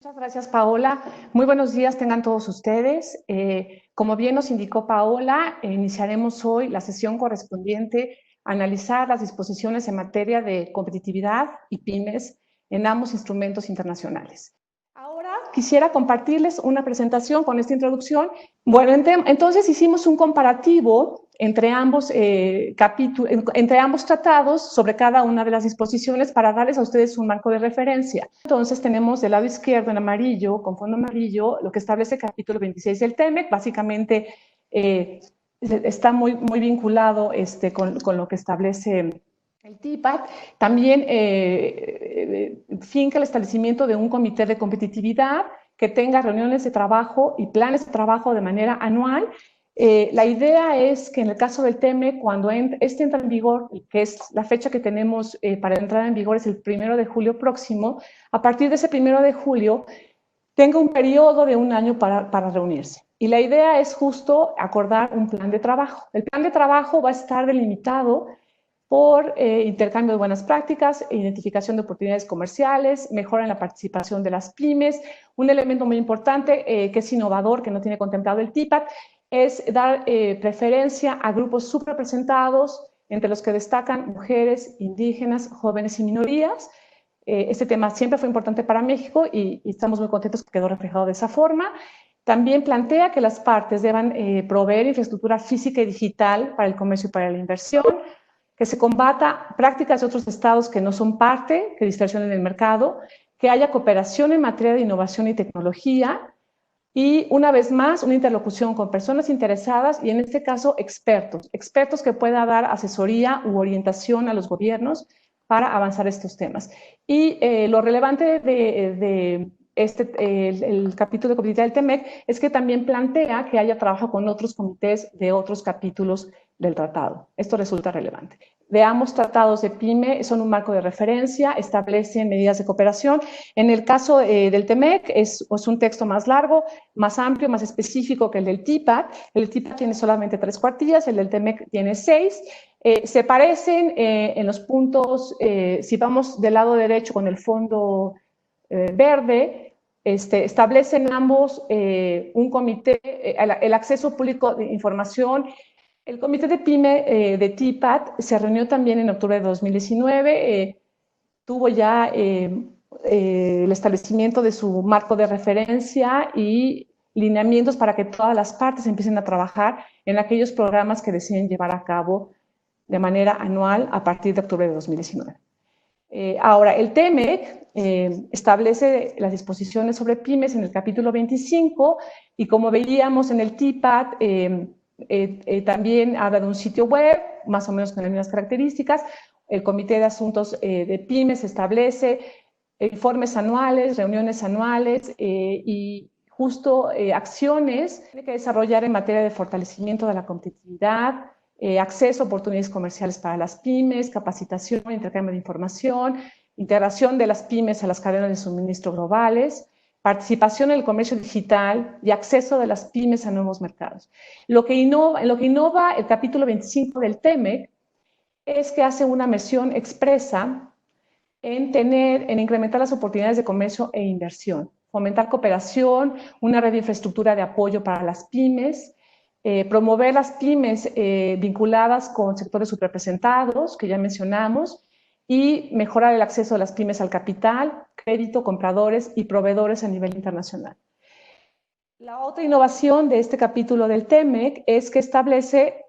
Muchas gracias, Paola. Muy buenos días tengan todos ustedes. Como bien nos indicó Paola, iniciaremos hoy la sesión correspondiente a analizar las disposiciones en materia de competitividad y pymes en ambos instrumentos internacionales. Ahora quisiera compartirles una presentación con esta introducción. Bueno, entonces hicimos un comparativo entre ambos entre ambos tratados sobre cada una de las disposiciones para darles a ustedes un marco de referencia. Entonces tenemos del lado izquierdo en amarillo, con fondo amarillo, lo que establece el capítulo 26 del TEMEC, básicamente está muy vinculado con lo que establece el TIPAD. También finca el establecimiento de un comité de competitividad que tenga reuniones de trabajo y planes de trabajo de manera anual. La idea es que en el caso del TEME, cuando este entra en vigor, que es la fecha que tenemos para entrar en vigor es el 1 de julio próximo, a partir de ese 1 de julio tenga un periodo de un año para reunirse. Y la idea es justo acordar un plan de trabajo. El plan de trabajo va a estar delimitado por intercambio de buenas prácticas, identificación de oportunidades comerciales, mejora en la participación de las pymes. Un elemento muy importante que es innovador, que no tiene contemplado el TIPAD, es dar preferencia a grupos subrepresentados, entre los que destacan mujeres, indígenas, jóvenes y minorías. Este tema siempre fue importante para México y estamos muy contentos que quedó reflejado de esa forma. También plantea que las partes deban proveer infraestructura física y digital para el comercio y para la inversión, que se combata prácticas de otros estados que no son parte, que distorsionen el mercado, que haya cooperación en materia de innovación y tecnología y, una vez más, una interlocución con personas interesadas y, en este caso, expertos que puedan dar asesoría u orientación a los gobiernos para avanzar estos temas. Y lo relevante de el capítulo de competitividad del TEMEC es que también plantea que haya trabajo con otros comités de otros capítulos del tratado. Esto resulta relevante. De ambos tratados de PYME son un marco de referencia, establecen medidas de cooperación. En el caso del TEMEC es un texto más largo, más amplio, más específico que el del TIPAD. El TIPAD tiene solamente 3 cuartillas, el del TEMEC tiene 6. Se parecen en los puntos, si vamos del lado derecho con el fondo verde, establecen ambos un comité, el acceso público de información. El comité de PYME de TIPAD se reunió también en octubre de 2019, tuvo ya el establecimiento de su marco de referencia y lineamientos para que todas las partes empiecen a trabajar en aquellos programas que deciden llevar a cabo de manera anual a partir de octubre de 2019. Ahora, el TEMEC establece las disposiciones sobre pymes en el capítulo 25 y, como veíamos en el TIPAD, también habla de un sitio web, más o menos con las mismas características. El Comité de Asuntos de Pymes establece informes anuales, reuniones anuales y justo acciones que tiene que desarrollar en materia de fortalecimiento de la competitividad, acceso a oportunidades comerciales para las pymes, capacitación, intercambio de información, integración de las pymes a las cadenas de suministro globales, participación en el comercio digital y acceso de las pymes a nuevos mercados. Lo que innova el capítulo 25 del TEMEC es que hace una mención expresa en incrementar las oportunidades de comercio e inversión, fomentar cooperación, una red de infraestructura de apoyo para las pymes, promover las pymes vinculadas con sectores subrepresentados, que ya mencionamos, y mejorar el acceso de las pymes al capital, crédito, compradores y proveedores a nivel internacional. La otra innovación de este capítulo del TEMEC es que establece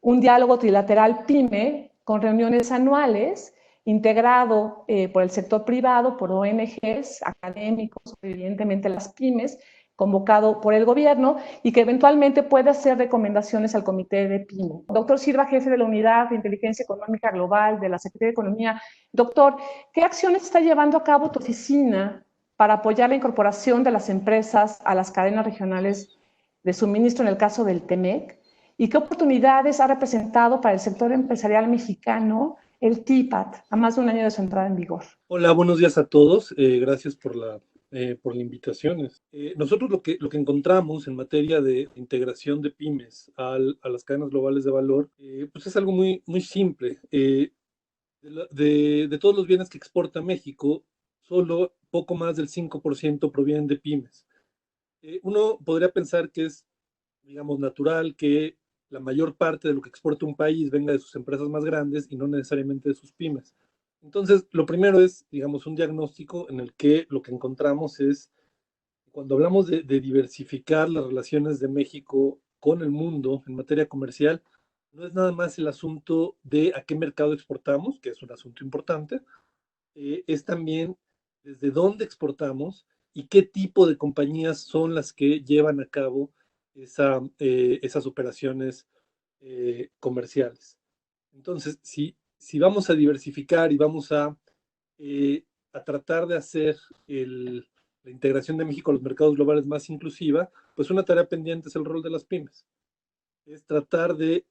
un diálogo trilateral PYME con reuniones anuales integrado por el sector privado, por ONGs, académicos, evidentemente las pymes, convocado por el gobierno y que eventualmente puede hacer recomendaciones al comité de PYME. Doctor Silva, jefe de la Unidad de Inteligencia Económica Global de la Secretaría de Economía. Doctor, ¿qué acciones está llevando a cabo tu oficina para apoyar la incorporación de las empresas a las cadenas regionales de suministro en el caso del TEMEC? ¿Y qué oportunidades ha representado para el sector empresarial mexicano el TIPAD a más de un año de su entrada en vigor? Hola, buenos días a todos. Gracias por la invitación. Nosotros lo que encontramos en materia de integración de pymes a las cadenas globales de valor, pues es algo muy simple. De todos los bienes que exporta México, solo poco más del 5% provienen de pymes. Uno podría pensar que es, digamos, natural que la mayor parte de lo que exporta un país venga de sus empresas más grandes y no necesariamente de sus pymes. Entonces, lo primero es, digamos, un diagnóstico en el que lo que encontramos es, cuando hablamos de diversificar las relaciones de México con el mundo en materia comercial, no es nada más el asunto de a qué mercado exportamos, que es un asunto importante, es también desde dónde exportamos y qué tipo de compañías son las que llevan a cabo esas operaciones comerciales. Entonces, si vamos a diversificar y vamos a tratar de hacer la integración de México a los mercados globales más inclusiva, pues una tarea pendiente es el rol de las pymes. Es tratar de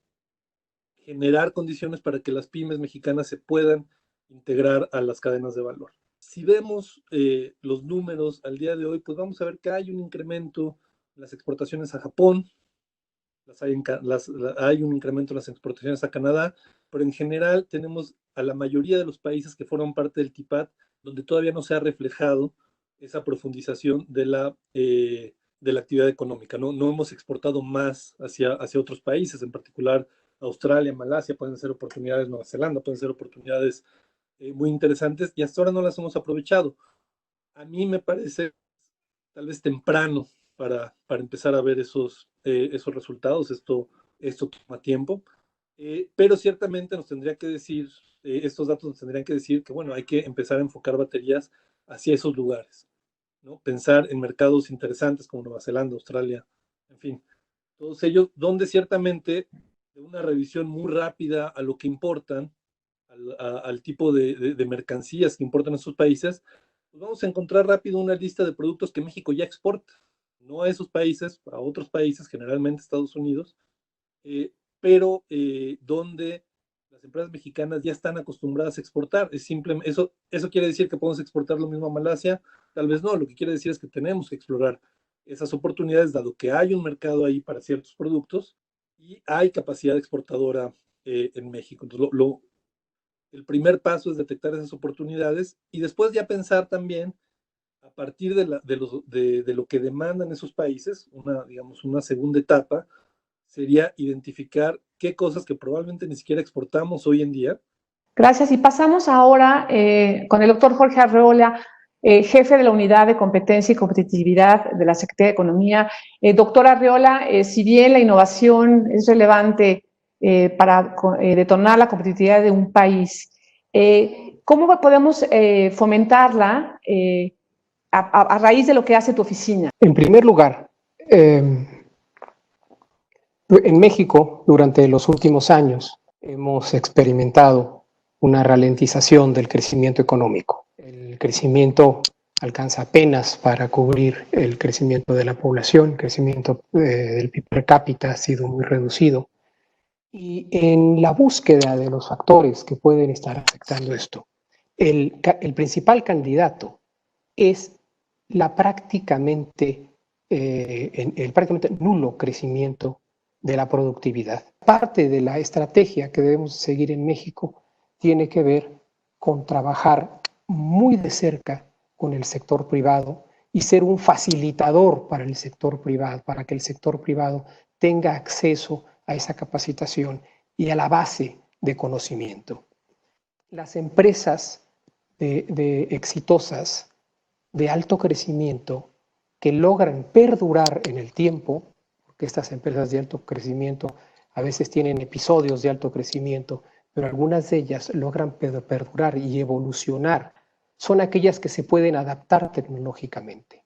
generar condiciones para que las pymes mexicanas se puedan integrar a las cadenas de valor. Si vemos los números al día de hoy, pues vamos a ver que hay un incremento en las exportaciones a Japón, hay un incremento en las exportaciones a Canadá, pero en general tenemos a la mayoría de los países que forman parte del TIPAD, donde todavía no se ha reflejado esa profundización de la actividad económica. No hemos exportado más hacia otros países, en particular Australia, Malasia, pueden ser oportunidades, Nueva Zelanda, pueden ser oportunidades muy interesantes y hasta ahora no las hemos aprovechado. A mí me parece tal vez temprano para empezar a ver esos resultados. Esto toma tiempo, pero ciertamente nos tendría que decir, estos datos nos tendrían que decir que, bueno, hay que empezar a enfocar baterías hacia esos lugares, ¿no? Pensar en mercados interesantes como Nueva Zelanda, Australia, en fin, todos ellos, donde ciertamente de una revisión muy rápida a lo que importan, al tipo de mercancías que importan a esos países, pues vamos a encontrar rápido una lista de productos que México ya exporta, no a esos países, a otros países, generalmente Estados Unidos, pero donde las empresas mexicanas ya están acostumbradas a exportar. Eso quiere decir que podemos exportar lo mismo a Malasia, tal vez no, lo que quiere decir es que tenemos que explorar esas oportunidades, dado que hay un mercado ahí para ciertos productos y hay capacidad exportadora en México. Entonces, el primer paso es detectar esas oportunidades y después ya pensar también a partir de lo que demandan esos países, digamos, una segunda etapa sería identificar qué cosas que probablemente ni siquiera exportamos hoy en día. Gracias. Y pasamos ahora con el doctor Jorge Arreola, jefe de la Unidad de Competencia y Competitividad de la Secretaría de Economía. Doctor Arreola, si bien la innovación es relevante para detonar la competitividad de un país, ¿cómo podemos fomentarla a raíz de lo que hace tu oficina? En primer lugar, en México, durante los últimos años, hemos experimentado una ralentización del crecimiento económico. El crecimiento alcanza apenas para cubrir el crecimiento de la población, el crecimiento del PIB per cápita ha sido muy reducido. Y en la búsqueda de los factores que pueden estar afectando esto, el principal candidato es el prácticamente nulo crecimiento de la productividad. Parte de la estrategia que debemos seguir en México tiene que ver con trabajar muy de cerca con el sector privado y ser un facilitador para el sector privado, para que el sector privado tenga acceso a esa capacitación y a la base de conocimiento. Las empresas exitosas de alto crecimiento que logran perdurar en el tiempo, porque estas empresas de alto crecimiento a veces tienen episodios de alto crecimiento, pero algunas de ellas logran perdurar y evolucionar, son aquellas que se pueden adaptar tecnológicamente.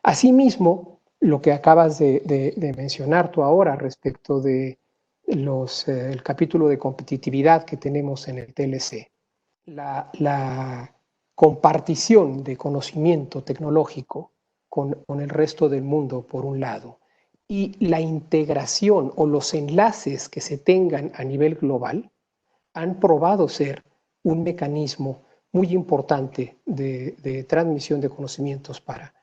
Asimismo, lo que acabas de mencionar tú ahora respecto de el capítulo de competitividad que tenemos en el TLC, la compartición de conocimiento tecnológico con el resto del mundo, por un lado, y la integración o los enlaces que se tengan a nivel global han probado ser un mecanismo muy importante de transmisión de conocimientos para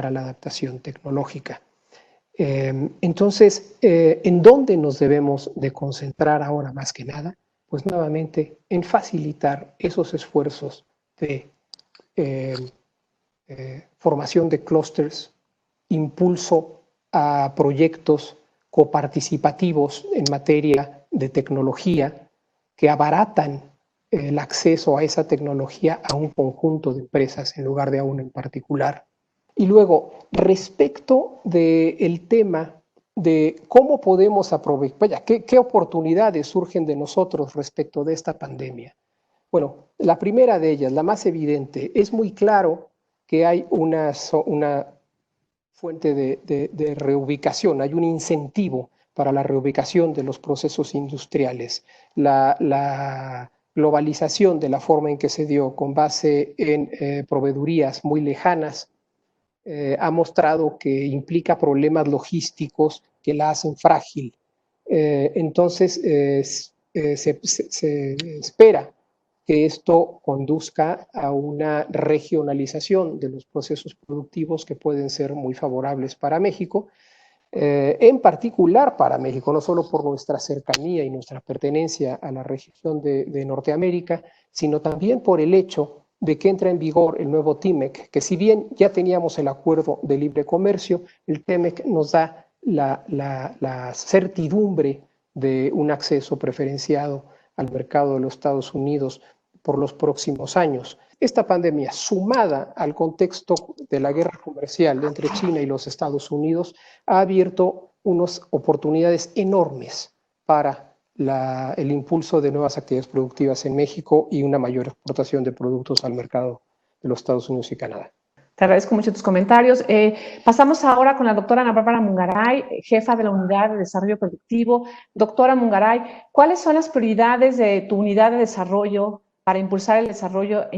la adaptación tecnológica. Entonces, ¿en dónde nos debemos de concentrar ahora más que nada? Pues nuevamente en facilitar esos esfuerzos de formación de clústeres, impulso a proyectos coparticipativos en materia de tecnología que abaratan el acceso a esa tecnología a un conjunto de empresas en lugar de a una en particular. Y luego, respecto del tema de cómo podemos aprovechar, qué oportunidades surgen de nosotros respecto de esta pandemia. Bueno, la primera de ellas, la más evidente, es muy claro que hay una fuente de reubicación, hay un incentivo para la reubicación de los procesos industriales. La globalización de la forma en que se dio con base en proveedurías muy lejanas ha mostrado que implica problemas logísticos que la hacen frágil. Entonces, se espera que esto conduzca a una regionalización de los procesos productivos que pueden ser muy favorables para México, en particular para México, no solo por nuestra cercanía y nuestra pertenencia a la región de Norteamérica, sino también por el hecho de que entra en vigor el nuevo TIMEC, que si bien ya teníamos el acuerdo de libre comercio, el TIMEC nos da la certidumbre de un acceso preferenciado al mercado de los Estados Unidos por los próximos años. Esta pandemia, sumada al contexto de la guerra comercial entre China y los Estados Unidos, ha abierto unas oportunidades enormes para el impulso de nuevas actividades productivas en México y una mayor exportación de productos al mercado de los Estados Unidos y Canadá. Te agradezco mucho tus comentarios. Pasamos ahora con la doctora Ana Bárbara Mungaray, jefa de la Unidad de Desarrollo Productivo. Doctora Mungaray, ¿cuáles son las prioridades de tu unidad de desarrollo para impulsar el desarrollo e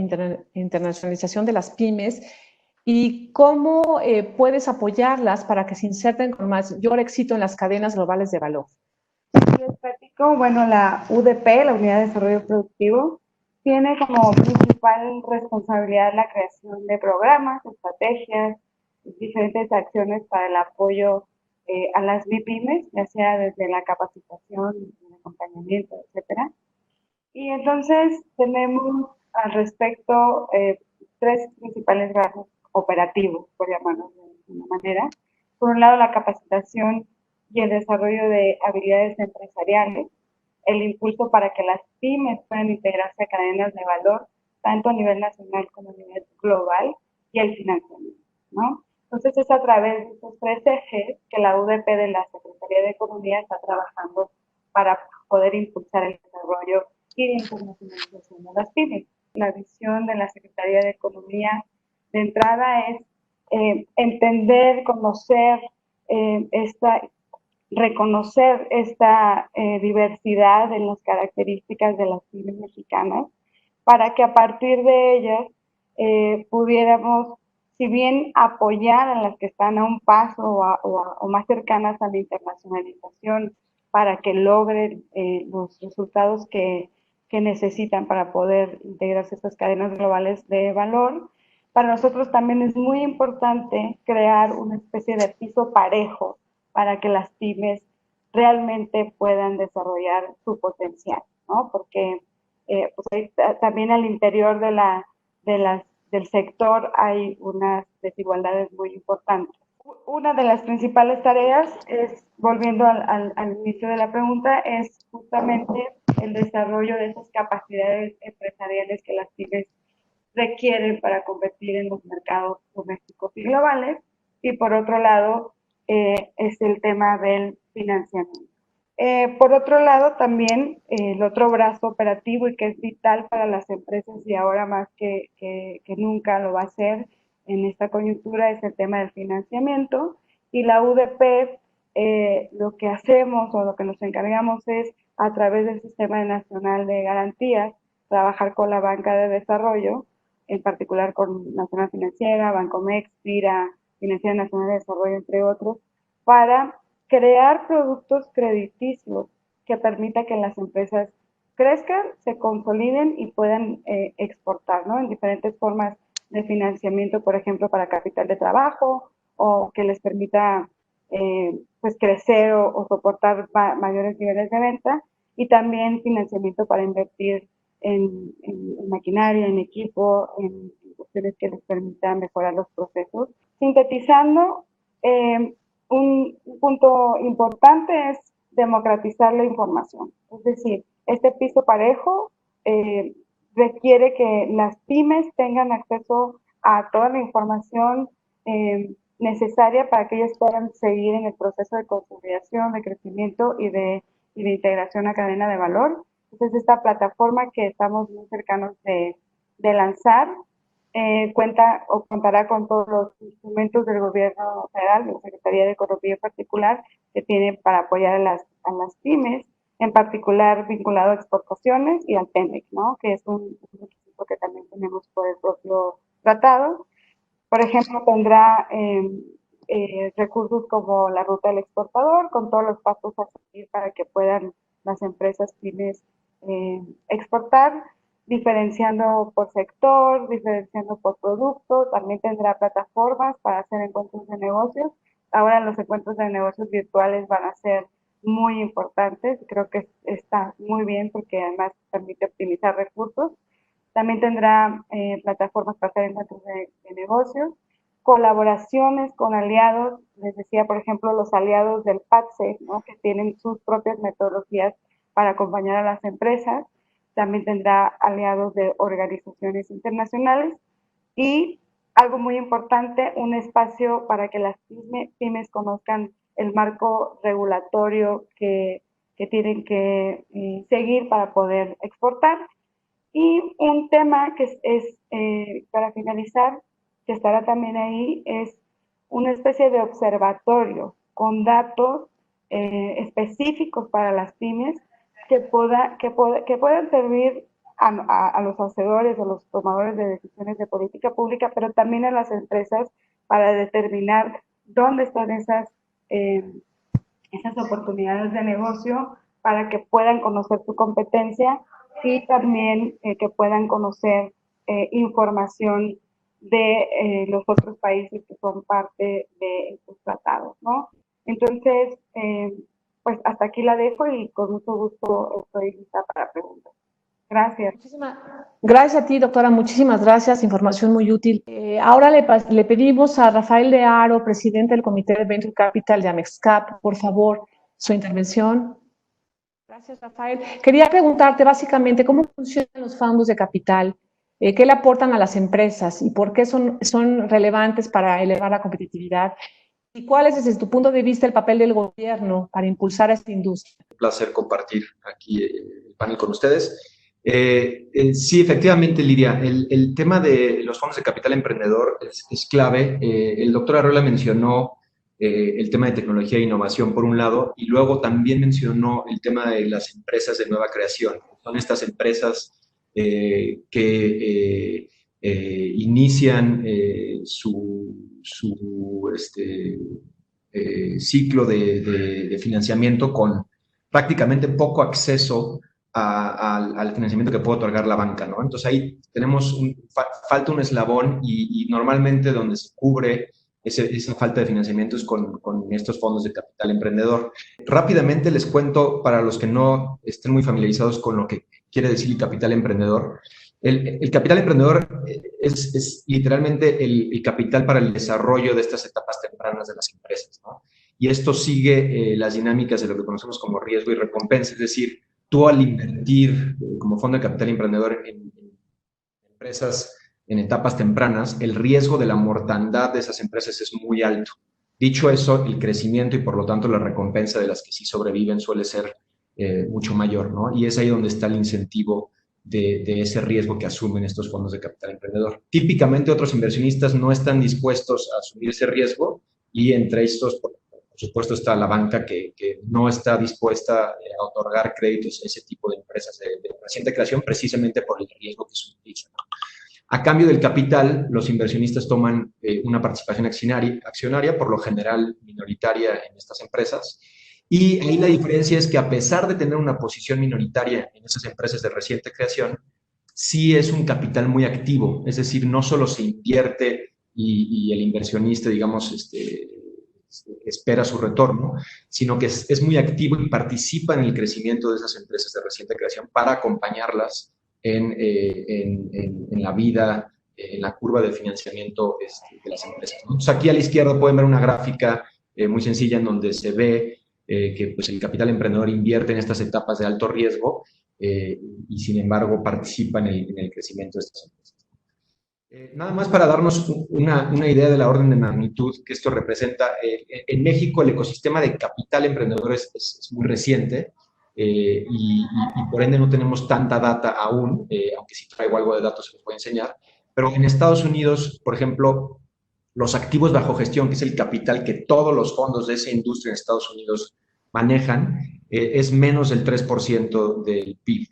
internacionalización de las pymes? ¿Y cómo puedes apoyarlas para que se inserten con mayor éxito en las cadenas globales de valor? Bueno, la UDP, la Unidad de Desarrollo Productivo, tiene como principal responsabilidad la creación de programas, estrategias, diferentes acciones para el apoyo a las MIPYMES, ya sea desde la capacitación, el acompañamiento, etcétera. Y entonces tenemos al respecto tres principales brazos operativos, por llamarlos de una manera. Por un lado, la capacitación y el desarrollo de habilidades empresariales, el impulso para que las pymes puedan integrarse a cadenas de valor, tanto a nivel nacional como a nivel global, y el financiamiento, ¿no? Entonces es a través de estos tres ejes que la UDP de la Secretaría de Economía está trabajando para poder impulsar el desarrollo y la internacionalización de las pymes. La visión de la Secretaría de Economía de entrada es entender, conocer reconocer esta diversidad en las características de las pymes mexicanas, para que a partir de ellas pudiéramos, si bien apoyar a las que están a un paso o más cercanas a la internacionalización para que logren los resultados que necesitan para poder integrarse a estas cadenas globales de valor. Para nosotros también es muy importante crear una especie de piso parejo para que las pymes realmente puedan desarrollar su potencial, ¿no? Porque pues también al interior del sector hay unas desigualdades muy importantes. Una de las principales tareas es, volviendo al inicio de la pregunta, es justamente el desarrollo de esas capacidades empresariales que las pymes requieren para competir en los mercados domésticos y globales. Y por otro lado, es el tema del financiamiento. Por otro lado, también el otro brazo operativo y que es vital para las empresas y ahora más que nunca lo va a ser en esta coyuntura es el tema del financiamiento. Y la UDP, lo que hacemos o lo que nos encargamos es, a través del Sistema Nacional de Garantías, trabajar con la banca de desarrollo, en particular con Nacional Financiera, Bancomext, FIRA, Financiera Nacional de Desarrollo, entre otros, para crear productos crediticios que permita que las empresas crezcan, se consoliden y puedan exportar, ¿no? En diferentes formas de financiamiento, por ejemplo, para capital de trabajo o que les permita pues crecer o soportar mayores niveles de venta, y también financiamiento para invertir en maquinaria, en equipo, en capacitaciones que les permitan mejorar los procesos. Sintetizando, un punto importante es democratizar la información. Es decir, este piso parejo requiere que las pymes tengan acceso a toda la información necesaria para que ellos puedan seguir en el proceso de consolidación, de crecimiento y de integración a cadena de valor. Entonces, esta plataforma que estamos muy cercanos de lanzar contará con todos los instrumentos del gobierno federal, de la Secretaría de Economía en particular, que tienen para apoyar a las pymes, en particular vinculado a exportaciones y al TEMEC, ¿no? Que es un requisito que también tenemos por el propio tratado. Por ejemplo, tendrá recursos como la ruta del exportador, con todos los pasos a seguir para que puedan las empresas pymes exportar, diferenciando por sector, diferenciando por producto. También tendrá plataformas para hacer encuentros de negocios. Ahora los encuentros de negocios virtuales van a ser muy importantes. Creo que está muy bien porque además permite optimizar recursos. También tendrá plataformas para hacer encuentros de negocios, colaboraciones con aliados. Les decía, por ejemplo, los aliados del PATSE, ¿no? Que tienen sus propias metodologías para acompañar a las empresas. También tendrá aliados de organizaciones internacionales y, algo muy importante, un espacio para que las pymes conozcan el marco regulatorio que tienen que seguir para poder exportar. Y un tema que es para finalizar, que estará también ahí, es una especie de observatorio con datos específicos para las pymes que puedan servir a los hacedores, a los tomadores de decisiones de política pública, pero también a las empresas para determinar dónde están esas oportunidades de negocio, para que puedan conocer su competencia y también que puedan conocer información de los otros países que son parte de estos tratados, ¿no? Entonces, pues hasta aquí la dejo y con mucho gusto estoy lista para preguntas. Gracias. Gracias a ti, doctora. Muchísimas gracias. Información muy útil. Ahora le pedimos a Rafael de Haro, presidente del Comité de Venture Capital de Amexcap, por favor, su intervención. Gracias, Rafael. Quería preguntarte básicamente cómo funcionan los fondos de capital, qué le aportan a las empresas y por qué son relevantes para elevar la competitividad. ¿Y cuál es, desde tu punto de vista, el papel del gobierno para impulsar a esta industria? Un placer compartir aquí el panel con ustedes. Sí, efectivamente, Lidia, el tema de los fondos de capital emprendedor es clave. El doctor Arreola mencionó el tema de tecnología e innovación por un lado, y luego también mencionó el tema de las empresas de nueva creación. Son estas empresas que inician su ciclo de financiamiento con prácticamente poco acceso al financiamiento que puede otorgar la banca, ¿no? Entonces ahí tenemos falta un eslabón y normalmente donde se cubre esa falta de financiamiento es con estos fondos de capital emprendedor. Rápidamente les cuento, para los que no estén muy familiarizados con lo que quiere decir el capital emprendedor. El capital emprendedor es literalmente el capital para el desarrollo de estas etapas tempranas de las empresas, ¿no? Y esto sigue las dinámicas de lo que conocemos como riesgo y recompensa, es decir, tú al invertir como fondo de capital emprendedor en empresas en etapas tempranas, el riesgo de la mortandad de esas empresas es muy alto. Dicho eso, el crecimiento y por lo tanto la recompensa de las que sí sobreviven suele ser mucho mayor, ¿no? Y es ahí donde está el incentivo de ese riesgo que asumen estos fondos de capital emprendedor. Típicamente otros inversionistas no están dispuestos a asumir ese riesgo y entre estos, por supuesto, está la banca que no está dispuesta a otorgar créditos a ese tipo de empresas de reciente creación precisamente por el riesgo que suplican. A cambio del capital, los inversionistas toman una participación accionaria, por lo general minoritaria en estas empresas. Y ahí la diferencia es que a pesar de tener una posición minoritaria en esas empresas de reciente creación, sí es un capital muy activo. Es decir, no solo se invierte y el inversionista, digamos, espera su retorno, sino que es muy activo y participa en el crecimiento de esas empresas de reciente creación para acompañarlas en la vida la curva de financiamiento de las empresas, ¿no? Entonces, aquí a la izquierda pueden ver una gráfica muy sencilla en donde se ve que pues, el capital emprendedor invierte en estas etapas de alto riesgo y sin embargo participa en el crecimiento de estas empresas. Nada más para darnos una idea de la orden de magnitud que esto representa. En México el ecosistema de capital emprendedor es muy reciente y por ende no tenemos tanta data aún, aunque si traigo algo de datos se los voy a enseñar. Pero en Estados Unidos, por ejemplo, los activos bajo gestión, que es el capital que todos los fondos de esa industria en Estados Unidos manejan, es menos del 3% del PIB.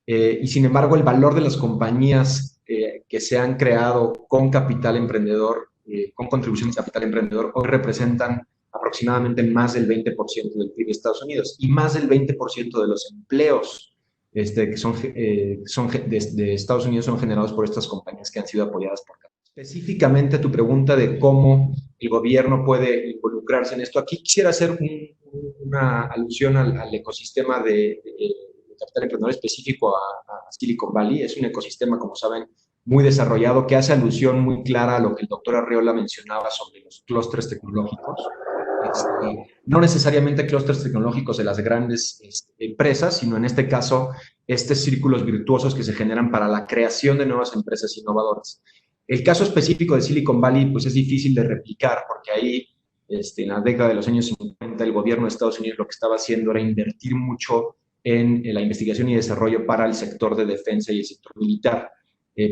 Y sin embargo, el valor de las compañías que se han creado con capital emprendedor, con contribución de capital emprendedor, hoy representan aproximadamente más del 20% del PIB de Estados Unidos y más del 20% de los empleos que son de Estados Unidos son generados por estas compañías que han sido apoyadas por capital. Específicamente a tu pregunta de cómo el gobierno puede involucrarse en esto, aquí quisiera hacer una alusión al ecosistema de capital emprendedor específico a Silicon Valley. Es un ecosistema, como saben, muy desarrollado, que hace alusión muy clara a lo que el doctor Arreola mencionaba sobre los clústeres tecnológicos. No necesariamente clústeres tecnológicos de las grandes empresas, sino en este caso, estos círculos virtuosos que se generan para la creación de nuevas empresas innovadoras. El caso específico de Silicon Valley, pues es difícil de replicar, porque ahí, en la década de los años 50, el gobierno de Estados Unidos lo que estaba haciendo era invertir mucho en la investigación y desarrollo para el sector de defensa y el sector militar.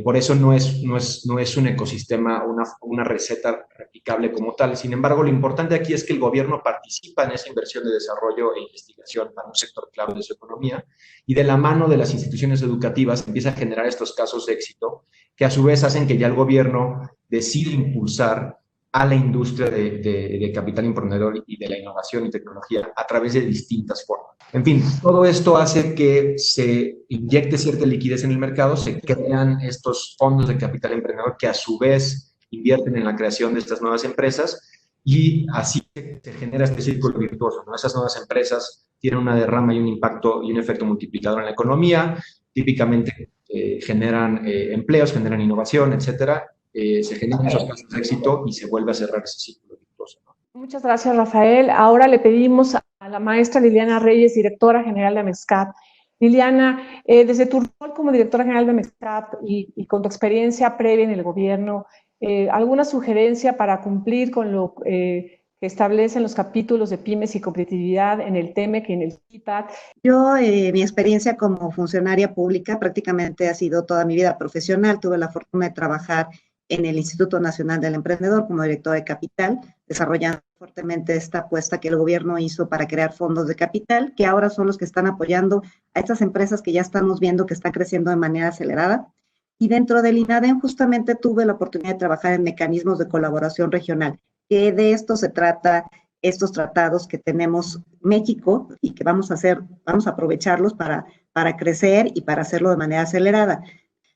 Por eso no es un ecosistema, una receta replicable como tal. Sin embargo, lo importante aquí es que el gobierno participa en esa inversión de desarrollo e investigación para un sector clave de su economía y de la mano de las instituciones educativas empieza a generar estos casos de éxito que a su vez hacen que ya el gobierno decida impulsar a la industria de capital emprendedor y de la innovación y tecnología a través de distintas formas. En fin, todo esto hace que se inyecte cierta liquidez en el mercado, se crean estos fondos de capital emprendedor que a su vez invierten en la creación de estas nuevas empresas y así se genera este círculo virtuoso, ¿no? Esas nuevas empresas tienen una derrama y un impacto y un efecto multiplicador en la economía, típicamente generan empleos, generan innovación, etcétera. Se generan esos casos de éxito y se vuelve a cerrar ese círculo virtuoso, ¿no? Muchas gracias, Rafael. Ahora le pedimos a la maestra Liliana Reyes, directora general de MEXCAP. Liliana, desde tu rol como directora general de MEXCAP y con tu experiencia previa en el gobierno, ¿alguna sugerencia para cumplir con lo que establecen los capítulos de pymes y competitividad en el TEMEC y en el CIPAD? Yo, mi experiencia como funcionaria pública prácticamente ha sido toda mi vida profesional. Tuve la fortuna de trabajar en el Instituto Nacional del Emprendedor como directora de capital, desarrollando fuertemente esta apuesta que el gobierno hizo para crear fondos de capital, que ahora son los que están apoyando a estas empresas que ya estamos viendo que están creciendo de manera acelerada. Y dentro del INADEM justamente tuve la oportunidad de trabajar en mecanismos de colaboración regional, que de esto se trata estos tratados que tenemos México y que vamos a aprovecharlos para crecer y para hacerlo de manera acelerada.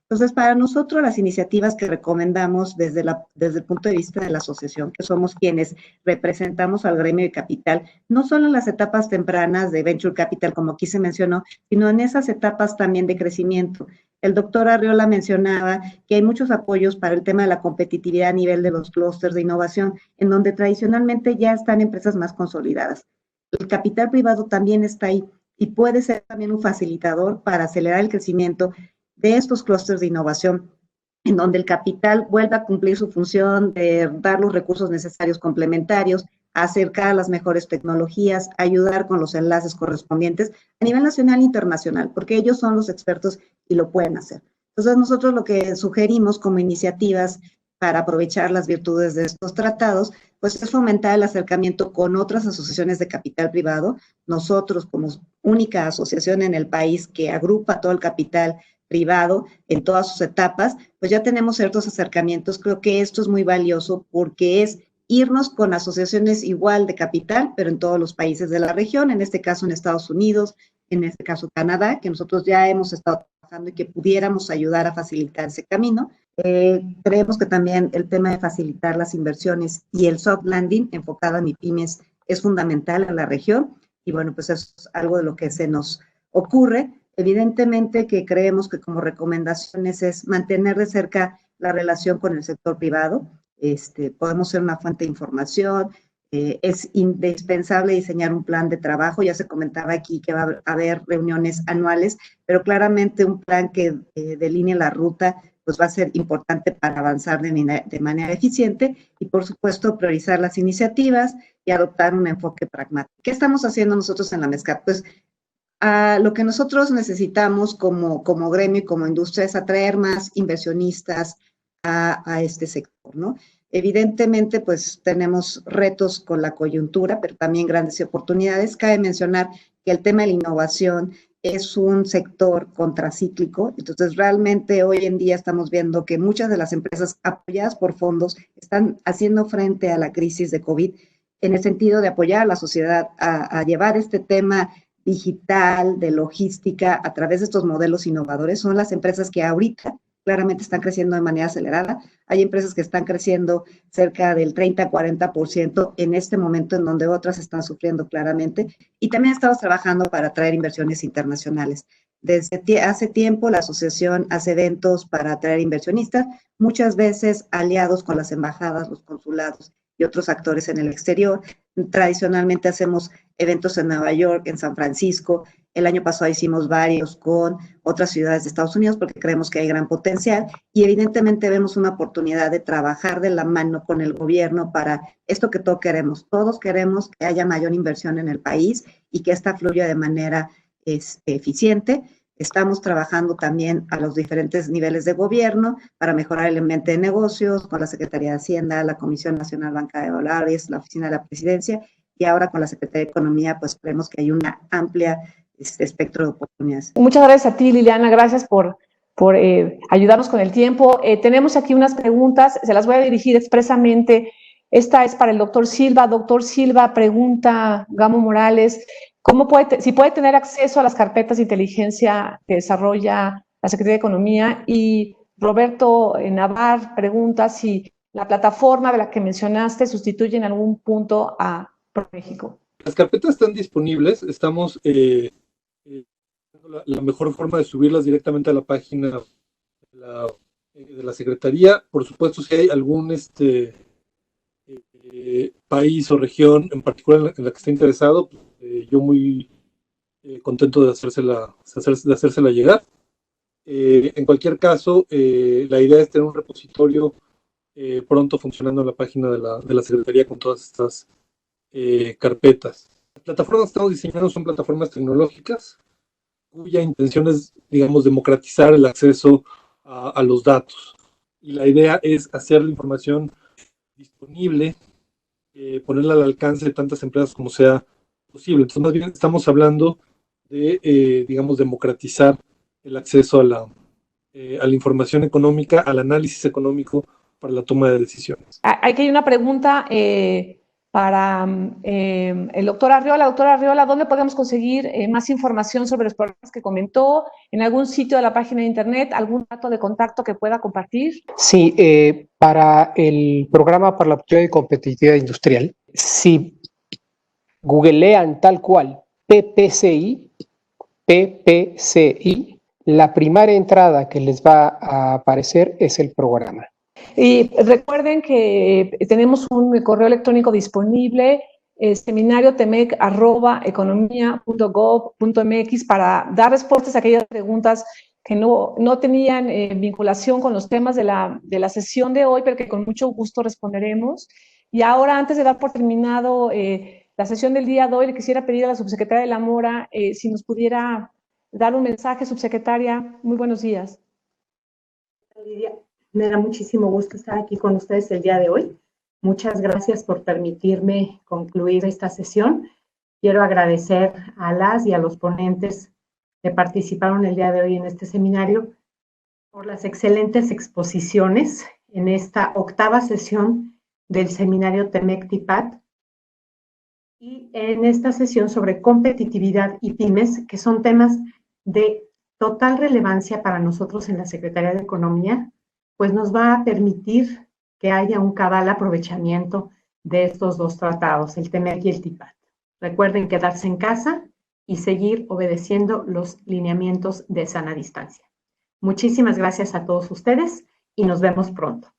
Entonces, para nosotros las iniciativas que recomendamos desde el punto de vista de la asociación, que somos quienes representamos al gremio de capital, no solo en las etapas tempranas de Venture Capital, como aquí se mencionó, sino en esas etapas también de crecimiento. El doctor Arreola mencionaba que hay muchos apoyos para el tema de la competitividad a nivel de los clústeres de innovación, en donde tradicionalmente ya están empresas más consolidadas. El capital privado también está ahí y puede ser también un facilitador para acelerar el crecimiento de estos clústeres de innovación, en donde el capital vuelva a cumplir su función de dar los recursos necesarios complementarios, acercar a las mejores tecnologías, ayudar con los enlaces correspondientes a nivel nacional e internacional, porque ellos son los expertos y lo pueden hacer. Entonces, nosotros lo que sugerimos como iniciativas para aprovechar las virtudes de estos tratados, pues es fomentar el acercamiento con otras asociaciones de capital privado. Nosotros, como única asociación en el país que agrupa todo el capital privado en todas sus etapas, pues ya tenemos ciertos acercamientos. Creo que esto es muy valioso porque es irnos con asociaciones igual de capital, pero en todos los países de la región, en este caso en Estados Unidos, en este caso Canadá, que nosotros ya hemos estado trabajando y que pudiéramos ayudar a facilitar ese camino. Creemos que también el tema de facilitar las inversiones y el soft landing enfocado en MIPYMES es fundamental en la región y bueno, pues eso es algo de lo que se nos ocurre. Evidentemente que creemos que como recomendaciones es mantener de cerca la relación con el sector privado. Podemos ser una fuente de información. Es indispensable diseñar un plan de trabajo. Ya se comentaba aquí que va a haber reuniones anuales, pero claramente un plan que delinee la ruta pues va a ser importante para avanzar de manera eficiente y, por supuesto, priorizar las iniciativas y adoptar un enfoque pragmático. ¿Qué estamos haciendo nosotros en la Mezcat? Pues lo que nosotros necesitamos como gremio y como industria es atraer más inversionistas a este sector, ¿no? Evidentemente, pues tenemos retos con la coyuntura, pero también grandes oportunidades. Cabe mencionar que el tema de la innovación es un sector contracíclico, entonces realmente hoy en día estamos viendo que muchas de las empresas apoyadas por fondos están haciendo frente a la crisis de COVID en el sentido de apoyar a la sociedad a llevar este tema digital, de logística, a través de estos modelos innovadores. Son las empresas que ahorita claramente están creciendo de manera acelerada. Hay empresas que están creciendo cerca del 30-40% en este momento, en donde otras están sufriendo claramente. Y también estamos trabajando para atraer inversiones internacionales. Desde hace tiempo, la asociación hace eventos para atraer inversionistas, muchas veces aliados con las embajadas, los consulados y otros actores en el exterior. Tradicionalmente hacemos eventos en Nueva York, en San Francisco. El año pasado hicimos varios con otras ciudades de Estados Unidos porque creemos que hay gran potencial y evidentemente vemos una oportunidad de trabajar de la mano con el gobierno para esto que todos queremos. Todos queremos que haya mayor inversión en el país y que esta fluya de manera eficiente. Estamos trabajando también a los diferentes niveles de gobierno para mejorar el ambiente de negocios con la Secretaría de Hacienda, la Comisión Nacional Banca de Valores, la Oficina de la Presidencia y ahora con la Secretaría de Economía, pues creemos que hay una amplia espectro de oportunidades. Muchas gracias a ti, Liliana, gracias por ayudarnos con el tiempo. Tenemos aquí unas preguntas, se las voy a dirigir expresamente. Esta es para el doctor Silva. Doctor Silva, pregunta Gamo Morales, si puede tener acceso a las carpetas de inteligencia que desarrolla la Secretaría de Economía. Y Roberto Navar pregunta si la plataforma de la que mencionaste sustituye en algún punto a ProMéxico. Las carpetas están disponibles, estamos la mejor forma de subirlas directamente a la página de la Secretaría. Por supuesto, si hay algún país o región en particular en la que esté interesado, yo muy contento de hacérsela llegar. En cualquier caso, la idea es tener un repositorio pronto funcionando en la página de la Secretaría con todas estas carpetas. Las plataformas que estamos diseñando son plataformas tecnológicas cuya intención es, digamos, democratizar el acceso a los datos. Y la idea es hacer la información disponible, ponerla al alcance de tantas empresas como sea posible. Entonces, más bien estamos hablando de, digamos, democratizar el acceso a la información económica, al análisis económico para la toma de decisiones. Aquí hay una pregunta para el doctor Arriola. Doctor Arriola, ¿dónde podemos conseguir más información sobre los programas que comentó? ¿En algún sitio de la página de internet? ¿Algún dato de contacto que pueda compartir? Sí, para el programa para la oportunidad de competitividad industrial, si googlean tal cual PPCI, la primera entrada que les va a aparecer es el programa. Y recuerden que tenemos un correo electrónico disponible, seminariotemec@economia.gov.mx, para dar respuestas a aquellas preguntas que no tenían vinculación con los temas de la sesión de hoy, pero que con mucho gusto responderemos. Y ahora, antes de dar por terminado la sesión del día de hoy, le quisiera pedir a la subsecretaria de la Mora si nos pudiera dar un mensaje, subsecretaria. Muy buenos días. Lidia, me da muchísimo gusto estar aquí con ustedes el día de hoy. Muchas gracias por permitirme concluir esta sesión. Quiero agradecer a las y a los ponentes que participaron el día de hoy en este seminario por las excelentes exposiciones en esta octava sesión del seminario TEMEC-TIPAT y en esta sesión sobre competitividad y pymes, que son temas de total relevancia para nosotros en la Secretaría de Economía, pues nos va a permitir que haya un cabal aprovechamiento de estos dos tratados, el TEMEC y el TIPAT. Recuerden quedarse en casa y seguir obedeciendo los lineamientos de sana distancia. Muchísimas gracias a todos ustedes y nos vemos pronto.